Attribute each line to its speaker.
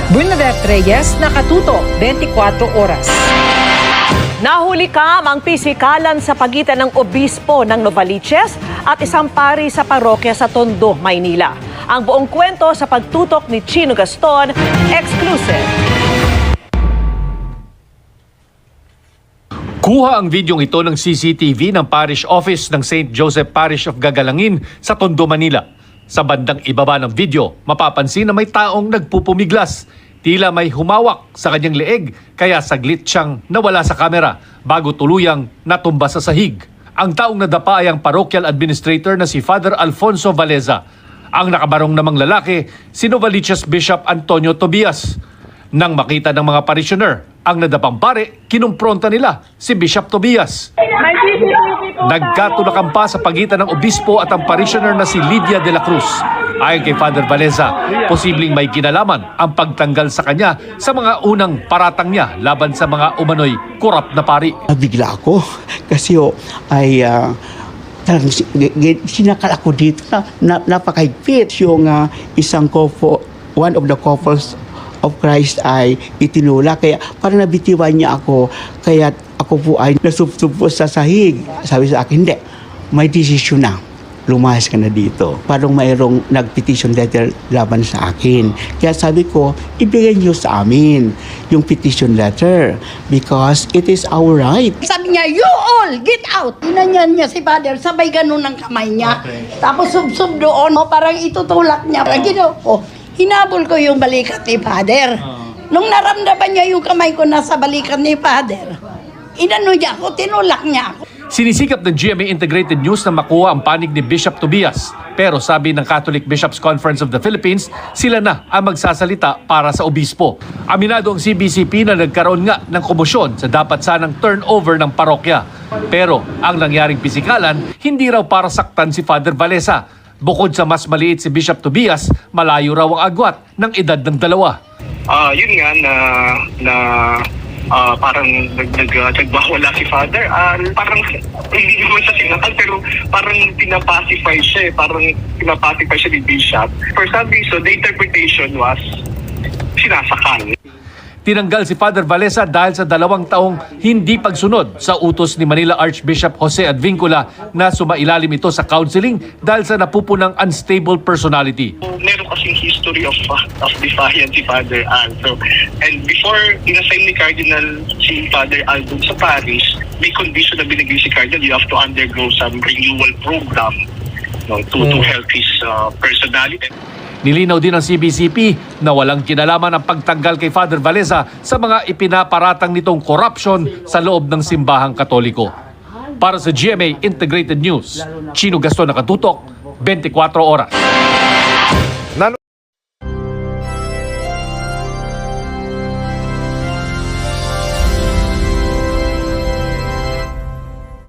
Speaker 1: Bernadette Reyes, Nakatuto, 24 Oras.
Speaker 2: Nahuli ang pisikalan sa pagitan ng obispo ng Novaliches at isang pari sa parokya sa Tondo, Maynila. Ang buong kwento sa pagtutok ni Chino Gaston, exclusive.
Speaker 3: Kuha ang videong ito ng CCTV ng Parish Office ng St. Joseph Parish of Gagalangin sa Tondo, Manila. Sa bandang ibaba ng video, mapapansin na may taong nagpupumiglas. Tila may humawak sa kanyang leeg, kaya saglit siyang nawala sa kamera bago tuluyang natumba sa sahig. Ang taong nadapa ay ang parochial administrator na si Father Alfonso Valeza. Ang nakabarong namang lalaki, si Novaliches Bishop Antonio Tobias. Nang makita ng mga parishioner ang nadapang pare, kinumpronta nila si Bishop Tobias. Nagkatulakan pa sa pagitan ng obispo at ang parishioner na si Lydia de la Cruz. Ayon kay Father Valeza, posibleng may kinalaman ang pagtanggal sa kanya sa mga unang paratang niya laban sa mga umano'y korap na pari.
Speaker 4: Nabigla ako kasi talagang sinakal ako dito na napakahigpit. Yung isang couple, one of the couples of Christ ay itinula. Kaya parang nabitiwan niya ako. Kaya ako po ay nasubsob po sa sahig. Sabi sa akin, hindi, may desisyon na. Lumayas ka na dito. Parang mayroong nag-petition letter laban sa akin. Kaya sabi ko, ibigay niyo sa amin yung petition letter because it is our right.
Speaker 5: Sabi niya, you all, get out! Inanyan niya si Father, sabay ganun ang kamay niya. Tapos sub-sub doon, parang itutulak niya. Hinabol ko yung balikat ni Father. Nung naramdaman niya yung kamay ko nasa balikat ni Father, inano niya ako, tinulak niya ako.
Speaker 3: Sinisikap ng GMA Integrated News na makuha ang panig ni Bishop Tobias. Pero sabi ng Catholic Bishops Conference of the Philippines, sila na ang magsasalita para sa obispo. Aminado ang CBCP na nagkaroon nga ng komosyon sa dapat sanang turnover ng parokya. Pero ang nangyaring pisikalan, hindi raw para saktan si Father Valeza. Bukod sa mas maliit si Bishop Tobias, malayo raw ang agwat ng edad ng dalawa.
Speaker 6: Yun nga na parang nagwawala si Father. Parang hindi naman siya sinakal pero parang pinapacify siya. Parang pinapacify siya ni Bishop. For some reason, the interpretation was sinasakal.
Speaker 3: Tinanggal si Father Valeza dahil sa 2 taong hindi pagsunod sa utos ni Manila Archbishop Jose Advincula na sumailalim ito sa counseling dahil sa napupunang unstable personality.
Speaker 6: Meron kasing history of defiance si Father Al. And before inassign ni Cardinal si Father Al dun sa parish, may condition na binigay si Cardinal, you have to undergo some renewal program to help his personality.
Speaker 3: Nilinaw din ng CBCP na walang kinalaman ang pagtanggal kay Father Valeza sa mga ipinaparatang nitong corruption sa loob ng simbahang Katoliko. Para sa GMA Integrated News, Chino Gaston, Nakatutok, 24 Oras.